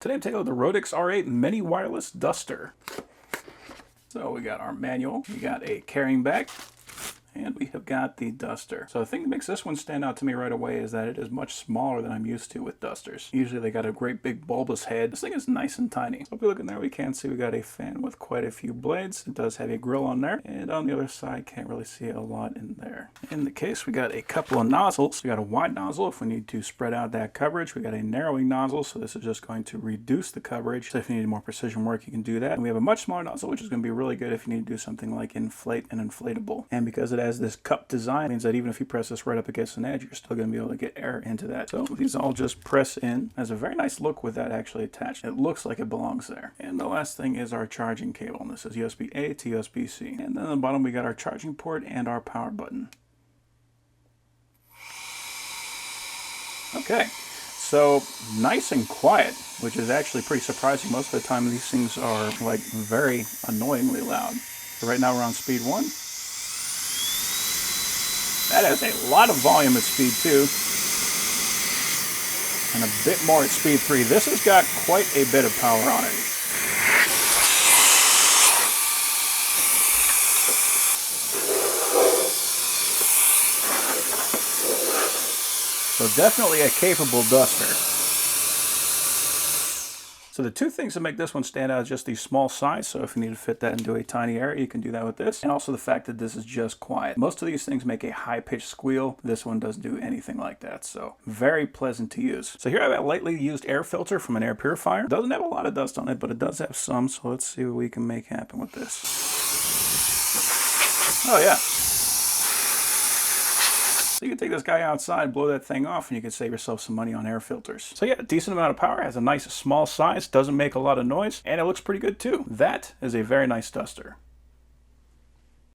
Today I'm taking a look at the Roedix R8 Mini Wireless Duster. So we got our manual, we got a carrying bag, and we have got the duster. So the thing that makes this one stand out to me right away is that it is much smaller than I'm used to with dusters. Usually they got a great big bulbous head. This thing is nice and tiny. So if we look in there, we can see we got a fan with quite a few blades. It does have a grill on there. And on the other side, can't really see a lot in there. In the case, we got a couple of nozzles. We got a wide nozzle if we need to spread out that coverage. We got a narrowing nozzle, so this is just going to reduce the coverage. So if you need more precision work, you can do that. And we have a much smaller nozzle, which is going to be really good if you need to do something like inflate an inflatable. And because it has this cup design, means that even if you press this right up against an edge, you're still going to be able to get air into that. So these all just press in. Has a very nice look with that actually attached. It looks like it belongs there. And the last thing is our charging cable. And this is USB-A to USB-C. And then on the bottom we got our charging port and our power button. Okay, so nice and quiet, which is actually pretty surprising. Most of the time these things are like very annoyingly loud. So right now we're on speed 1. That has a lot of volume at speed 2. And a bit more at speed 3. This has got quite a bit of power on it. So definitely a capable duster. So the two things that make this one stand out is just the small size. So if you need to fit that into a tiny area, you can do that with this. And also the fact that this is just quiet. Most of these things make a high-pitched squeal. This one doesn't do anything like that. So very pleasant to use. So here I have a lightly used air filter from an air purifier. It doesn't have a lot of dust on it, but it does have some. So let's see what we can make happen with this. Oh yeah. So you can take this guy outside, blow that thing off, and you can save yourself some money on air filters. So yeah, a decent amount of power, has a nice small size, doesn't make a lot of noise, and it looks pretty good too. That is a very nice duster.